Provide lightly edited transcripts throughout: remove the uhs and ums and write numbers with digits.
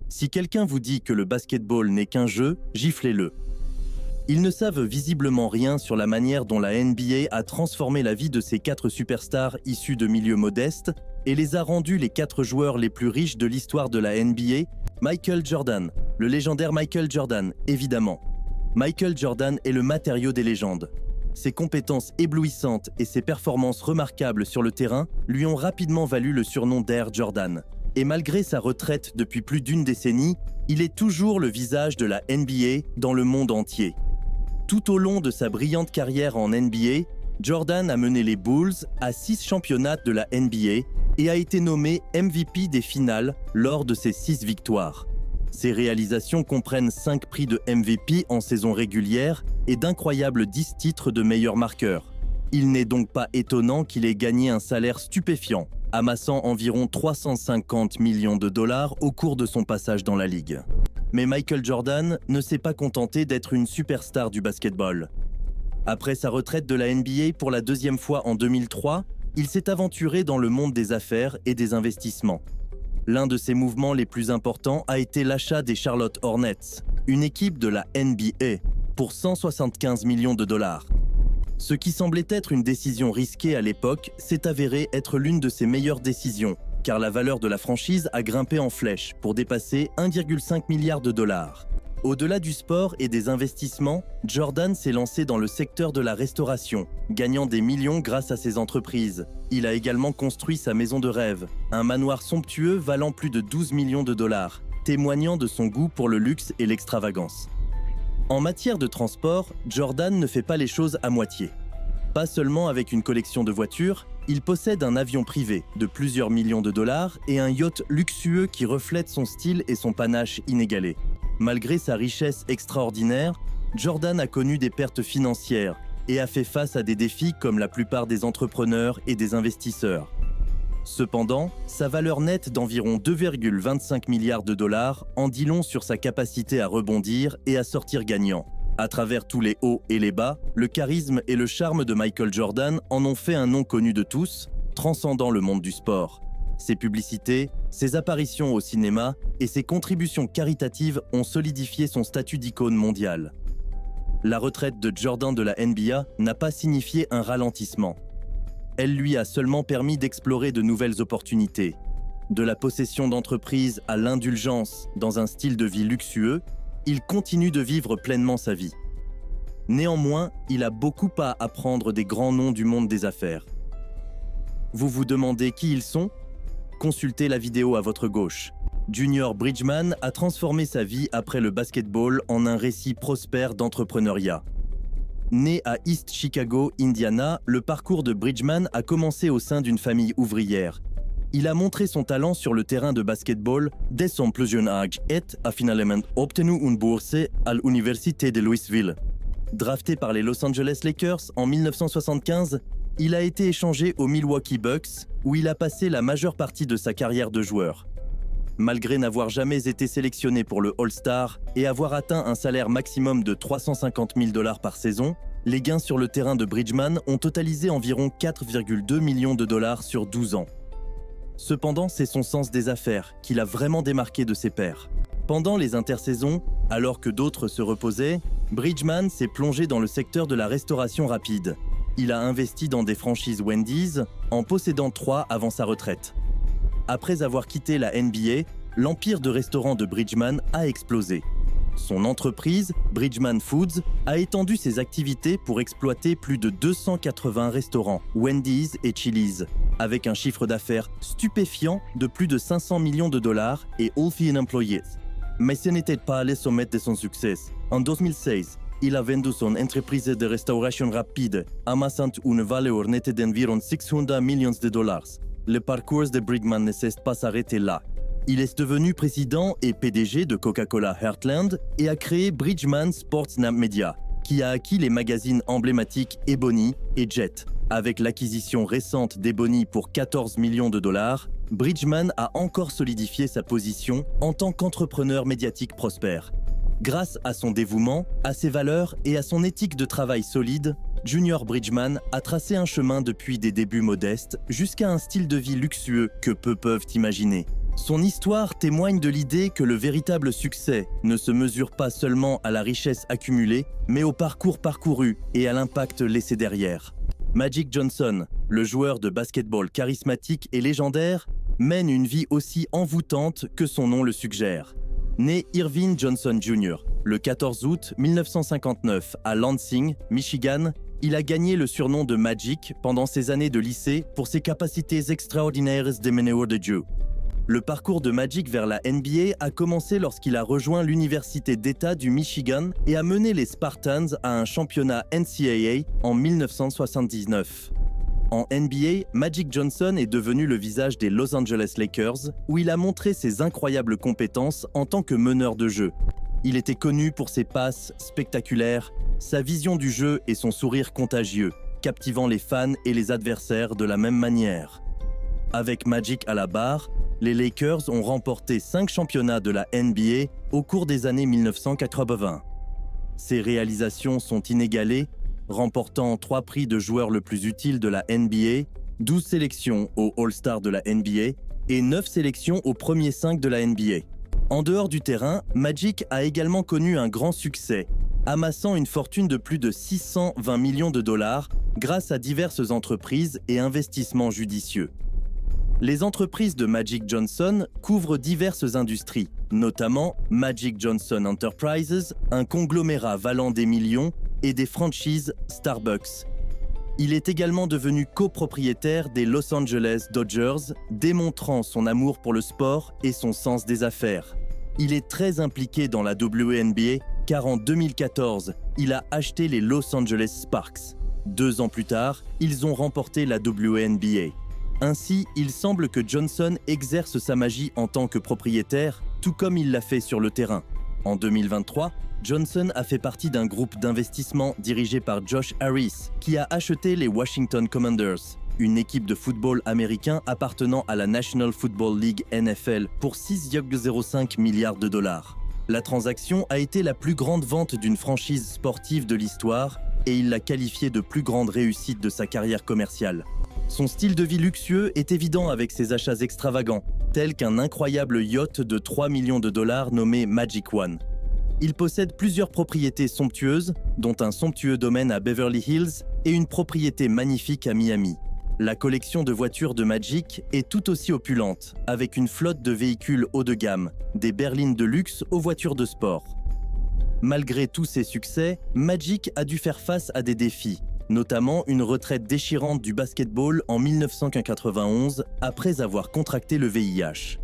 Si quelqu'un vous dit que le basketball n'est qu'un jeu, giflez-le. Ils ne savent visiblement rien sur la manière dont la NBA a transformé la vie de ces 4 superstars issus de milieux modestes et les a rendus les 4 joueurs les plus riches de l'histoire de la NBA. Michael Jordan, le légendaire Michael Jordan, évidemment. Michael Jordan est le matériau des légendes. Ses compétences éblouissantes et ses performances remarquables sur le terrain lui ont rapidement valu le surnom d'Air Jordan. Et malgré sa retraite depuis plus d'1 décennie, il est toujours le visage de la NBA dans le monde entier. Tout au long de sa brillante carrière en NBA, Jordan a mené les Bulls à 6 championnats de la NBA et a été nommé MVP des finales lors de ses 6 victoires. Ses réalisations comprennent 5 prix de MVP en saison régulière et d'incroyables 10 titres de meilleur marqueur. Il n'est donc pas étonnant qu'il ait gagné un salaire stupéfiant, amassant environ 350 millions de dollars au cours de son passage dans la ligue. Mais Michael Jordan ne s'est pas contenté d'être une superstar du basketball. Après sa retraite de la NBA pour la 2e fois en 2003, il s'est aventuré dans le monde des affaires et des investissements. L'un de ses mouvements les plus importants a été l'achat des Charlotte Hornets, une équipe de la NBA, pour 175 millions de dollars. Ce qui semblait être une décision risquée à l'époque s'est avéré être l'une de ses meilleures décisions, car la valeur de la franchise a grimpé en flèche pour dépasser 1,5 milliard de dollars. Au-delà du sport et des investissements, Jordan s'est lancé dans le secteur de la restauration, gagnant des millions grâce à ses entreprises. Il a également construit sa maison de rêve, un manoir somptueux valant plus de 12 millions de dollars, témoignant de son goût pour le luxe et l'extravagance. En matière de transport, Jordan ne fait pas les choses à moitié. Pas seulement avec une collection de voitures, il possède un avion privé de plusieurs millions de dollars et un yacht luxueux qui reflète son style et son panache inégalé. Malgré sa richesse extraordinaire, Jordan a connu des pertes financières et a fait face à des défis comme la plupart des entrepreneurs et des investisseurs. Cependant, sa valeur nette d'environ 2,25 milliards de dollars en dit long sur sa capacité à rebondir et à sortir gagnant. À travers tous les hauts et les bas, le charisme et le charme de Michael Jordan en ont fait un nom connu de tous, transcendant le monde du sport. Ses publicités, ses apparitions au cinéma et ses contributions caritatives ont solidifié son statut d'icône mondiale. La retraite de Jordan de la NBA n'a pas signifié un ralentissement. Elle lui a seulement permis d'explorer de nouvelles opportunités. De la possession d'entreprises à l'indulgence dans un style de vie luxueux, il continue de vivre pleinement sa vie. Néanmoins, il a beaucoup à apprendre des grands noms du monde des affaires. Vous vous demandez qui ils sont ? Consultez la vidéo à votre gauche. Junior Bridgeman a transformé sa vie après le basketball en un récit prospère d'entrepreneuriat. Né à East Chicago, Indiana, le parcours de Bridgeman a commencé au sein d'une famille ouvrière. Il a montré son talent sur le terrain de basketball dès son plus jeune âge et a finalement obtenu une bourse à l'université de Louisville. Drafté par les Los Angeles Lakers en 1975, il a été échangé aux Milwaukee Bucks, où il a passé la majeure partie de sa carrière de joueur. Malgré n'avoir jamais été sélectionné pour le All-Star et avoir atteint un salaire maximum de 350 000 $ par saison, les gains sur le terrain de Bridgeman ont totalisé environ 4,2 millions de dollars sur 12 ans. Cependant, c'est son sens des affaires qui l'a vraiment démarqué de ses pairs. Pendant les intersaisons, alors que d'autres se reposaient, Bridgeman s'est plongé dans le secteur de la restauration rapide. Il a investi dans des franchises Wendy's, en possédant 3 avant sa retraite. Après avoir quitté la NBA, l'empire de restaurants de Bridgeman a explosé. Son entreprise, Bridgeman Foods, a étendu ses activités pour exploiter plus de 280 restaurants, Wendy's et Chili's, avec un chiffre d'affaires stupéfiant de plus de 500 millions de dollars et 11 employés. Mais ce n'était pas le sommet de son succès. En 2016, il a vendu son entreprise de restauration rapide, amassant une valeur nette d'environ 600 millions de dollars. Le parcours de Bridgeman ne s'est pas arrêté là. Il est devenu président et PDG de Coca-Cola Heartland et a créé Bridgeman Sports Media, qui a acquis les magazines emblématiques Ebony et Jet. Avec l'acquisition récente d'Ebony pour 14 millions de dollars, Bridgeman a encore solidifié sa position en tant qu'entrepreneur médiatique prospère. Grâce à son dévouement, à ses valeurs et à son éthique de travail solide, Junior Bridgeman a tracé un chemin depuis des débuts modestes jusqu'à un style de vie luxueux que peu peuvent imaginer. Son histoire témoigne de l'idée que le véritable succès ne se mesure pas seulement à la richesse accumulée, mais au parcours parcouru et à l'impact laissé derrière. Magic Johnson, le joueur de basketball charismatique et légendaire, mène une vie aussi envoûtante que son nom le suggère. Né Irvin Johnson Jr. le 14 août 1959 à Lansing, Michigan, il a gagné le surnom de Magic pendant ses années de lycée pour ses capacités extraordinaires de meneur de jeu. Le parcours de Magic vers la NBA a commencé lorsqu'il a rejoint l'université d'État du Michigan et a mené les Spartans à un championnat NCAA en 1979. En NBA, Magic Johnson est devenu le visage des Los Angeles Lakers, où il a montré ses incroyables compétences en tant que meneur de jeu. Il était connu pour ses passes spectaculaires, sa vision du jeu et son sourire contagieux, captivant les fans et les adversaires de la même manière. Avec Magic à la barre, les Lakers ont remporté 5 championnats de la NBA au cours des années 1980. Ses réalisations sont inégalées, remportant 3 prix de joueur le plus utile de la NBA, 12 sélections au All-Star de la NBA et 9 sélections au premier 5 de la NBA. En dehors du terrain, Magic a également connu un grand succès, amassant une fortune de plus de 620 millions de dollars grâce à diverses entreprises et investissements judicieux. Les entreprises de Magic Johnson couvrent diverses industries, notamment Magic Johnson Enterprises, un conglomérat valant des millions, et des franchises Starbucks. Il est également devenu copropriétaire des Los Angeles Dodgers, démontrant son amour pour le sport et son sens des affaires. Il est très impliqué dans la WNBA car en 2014, il a acheté les Los Angeles Sparks. 2 ans plus tard, ils ont remporté la WNBA. Ainsi, il semble que Johnson exerce sa magie en tant que propriétaire, tout comme il l'a fait sur le terrain. En 2023, Johnson a fait partie d'un groupe d'investissement dirigé par Josh Harris, qui a acheté les Washington Commanders, une équipe de football américain appartenant à la National Football League NFL pour 6,05 milliards de dollars. La transaction a été la plus grande vente d'une franchise sportive de l'histoire et il l'a qualifiée de plus grande réussite de sa carrière commerciale. Son style de vie luxueux est évident avec ses achats extravagants, tels qu'un incroyable yacht de 3 millions de dollars nommé Magic One. Il possède plusieurs propriétés somptueuses, dont un somptueux domaine à Beverly Hills et une propriété magnifique à Miami. La collection de voitures de Magic est tout aussi opulente, avec une flotte de véhicules haut de gamme, des berlines de luxe aux voitures de sport. Malgré tous ses succès, Magic a dû faire face à des défis, notamment une retraite déchirante du basketball en 1991 après avoir contracté le VIH.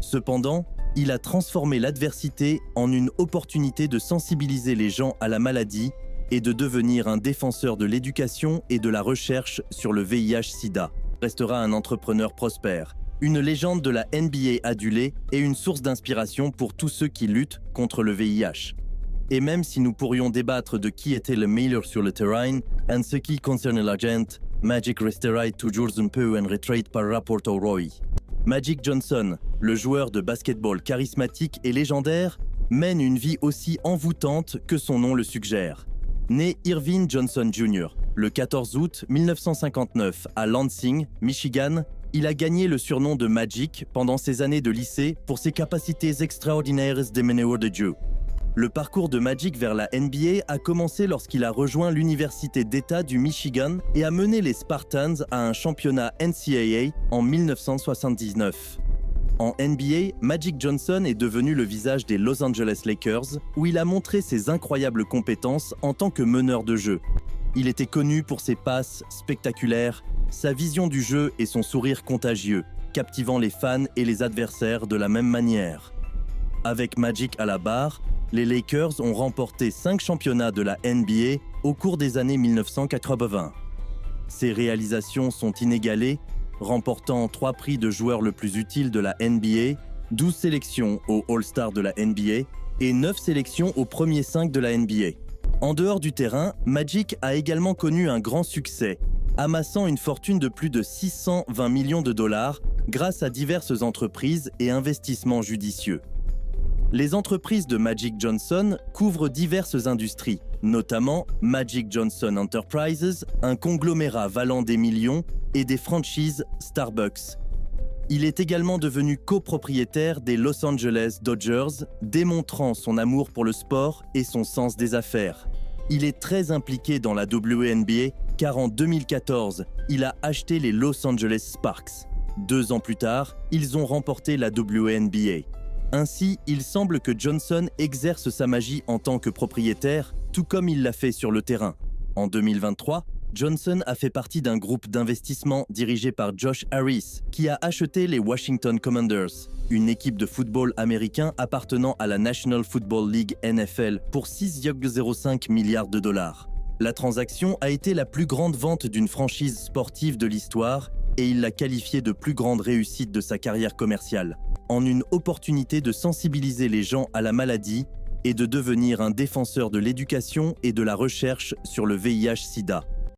Cependant, il a transformé l'adversité en une opportunité de sensibiliser les gens à la maladie et de devenir un défenseur de l'éducation et de la recherche sur le VIH-Sida. Il restera un entrepreneur prospère, une légende de la NBA adulée et une source d'inspiration pour tous ceux qui luttent contre le VIH. Et même si nous pourrions débattre de qui était le meilleur sur le terrain, en ce qui concerne la gente, Magic resterait toujours un peu un retrait par rapport au Roy. Magic Johnson, le joueur de basketball charismatique et légendaire, mène une vie aussi envoûtante que son nom le suggère. Né Irvin Johnson Jr. le 14 août 1959 à Lansing, Michigan, il a gagné le surnom de Magic pendant ses années de lycée pour ses capacités extraordinaires de meneur de jeu. Le parcours de Magic vers la NBA a commencé lorsqu'il a rejoint l'université d'État du Michigan et a mené les Spartans à un championnat NCAA en 1979. En NBA, Magic Johnson est devenu le visage des Los Angeles Lakers, où il a montré ses incroyables compétences en tant que meneur de jeu. Il était connu pour ses passes spectaculaires, sa vision du jeu et son sourire contagieux, captivant les fans et les adversaires de la même manière. Avec Magic à la barre, les Lakers ont remporté 5 championnats de la NBA au cours des années 1980. Ses réalisations sont inégalées, remportant 3 prix de joueur le plus utile de la NBA, 12 sélections au All-Star de la NBA et 9 sélections au premier 5 de la NBA. En dehors du terrain, Magic a également connu un grand succès, amassant une fortune de plus de 620 millions de dollars grâce à diverses entreprises et investissements judicieux. Les entreprises de Magic Johnson couvrent diverses industries, notamment Magic Johnson Enterprises, un conglomérat valant des millions, et des franchises Starbucks. Il est également devenu copropriétaire des Los Angeles Dodgers, démontrant son amour pour le sport et son sens des affaires. Il est très impliqué dans la WNBA car en 2014, il a acheté les Los Angeles Sparks. 2 ans plus tard, ils ont remporté la WNBA. Ainsi, il semble que Johnson exerce sa magie en tant que propriétaire, tout comme il l'a fait sur le terrain. En 2023, Johnson a fait partie d'un groupe d'investissement dirigé par Josh Harris, qui a acheté les Washington Commanders, une équipe de football américain appartenant à la National Football League NFL pour 6,05 milliards de dollars. La transaction a été la plus grande vente d'une franchise sportive de l'histoire et il l'a qualifiée de plus grande réussite de sa carrière commerciale, en une opportunité de sensibiliser les gens à la maladie et de devenir un défenseur de l'éducation et de la recherche sur le VIH-Sida.